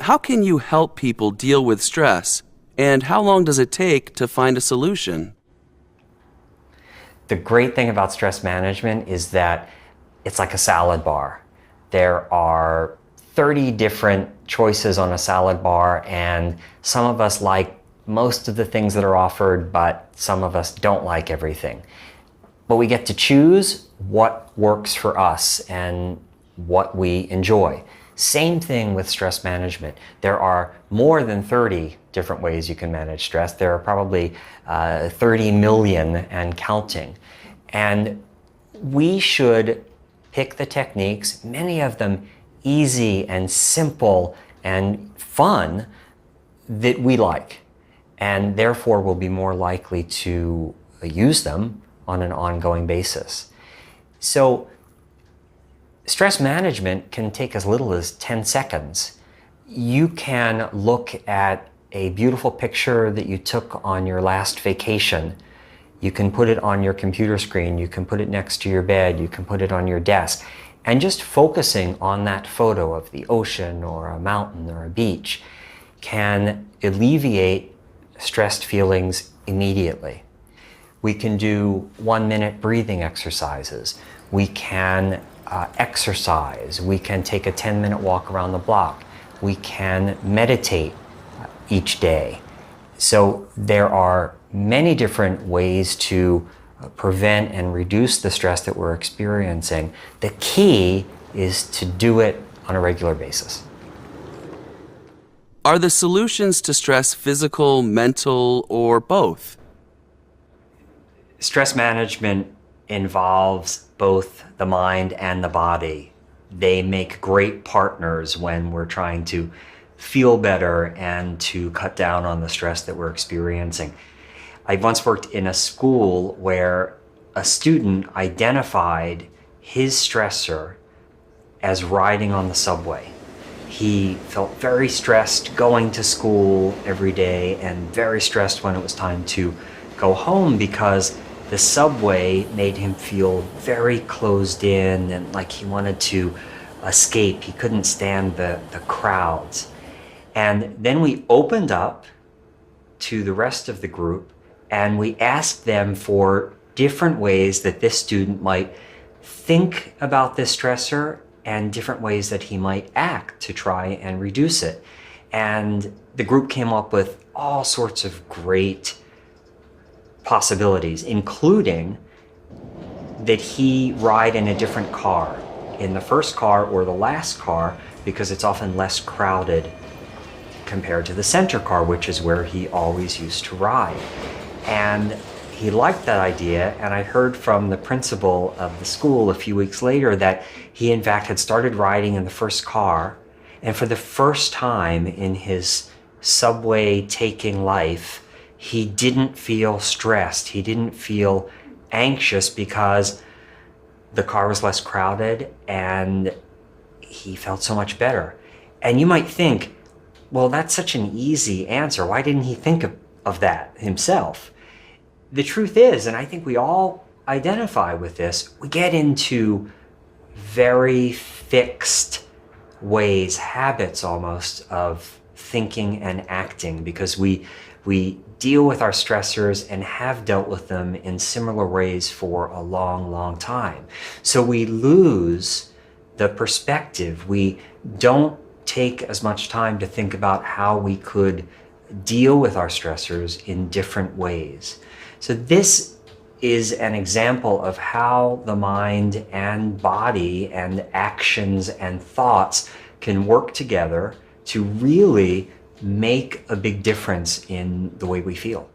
how can you help people deal with stress, and how long does it take to find a solution? The great thing about stress management is that it's like a salad bar. There are 30 different choices on a salad bar, and some of us like most of the things that are offered, but some of us don't like everything. But we get to choose what works for us and what we enjoy. Same thing with stress management. There are more than 30 different ways you can manage stress. There are probably 30 million and counting. And we should pick the techniques, many of them easy and simple and fun, that we like, and therefore will be more likely to use them on an ongoing basis. So stress management can take as little as 10 seconds. You can look at a beautiful picture that you took on your last vacation. You can put it on your computer screen, you can put it next to your bed, you can put it on your desk, and just focusing on that photo of the ocean or a mountain or a beach can alleviate stressed feelings immediately. We can do 1-minute breathing exercises. We can exercise. We can take a 10-minute walk around the block. We can meditate each day. So there are many different ways to prevent and reduce the stress that we're experiencing. The key is to do it on a regular basis. Are the solutions to stress physical, mental, or both? Stress management involves both the mind and the body. They make great partners when we're trying to feel better and to cut down on the stress that we're experiencing. I once worked in a school where a student identified his stressor as riding on the subway. He felt very stressed going to school every day and very stressed when it was time to go home because the subway made him feel very closed in and like he wanted to escape. He couldn't stand the crowds. And then we opened up to the rest of the group and we asked them for different ways that this student might think about this stressor and different ways that he might act to try and reduce it. And the group came up with all sorts of great possibilities, including that he ride in a different car, in the first car or the last car, because it's often less crowded compared to the center car, which is where he always used to ride. And he liked that idea, and I heard from the principal of the school a few weeks later that he in fact had started riding in the first car, and for the first time in his subway taking life, he didn't feel stressed, he didn't feel anxious because the car was less crowded and he felt so much better. And you might think, well, that's such an easy answer. Why didn't he think of that himself? The truth is, and I think we all identify with this, we get into very fixed ways, habits almost, of thinking and acting because we deal with our stressors and have dealt with them in similar ways for a long, long time. So we lose the perspective. We don't take as much time to think about how we could deal with our stressors in different ways. So this is an example of how the mind and body and actions and thoughts can work together to really make a big difference in the way we feel.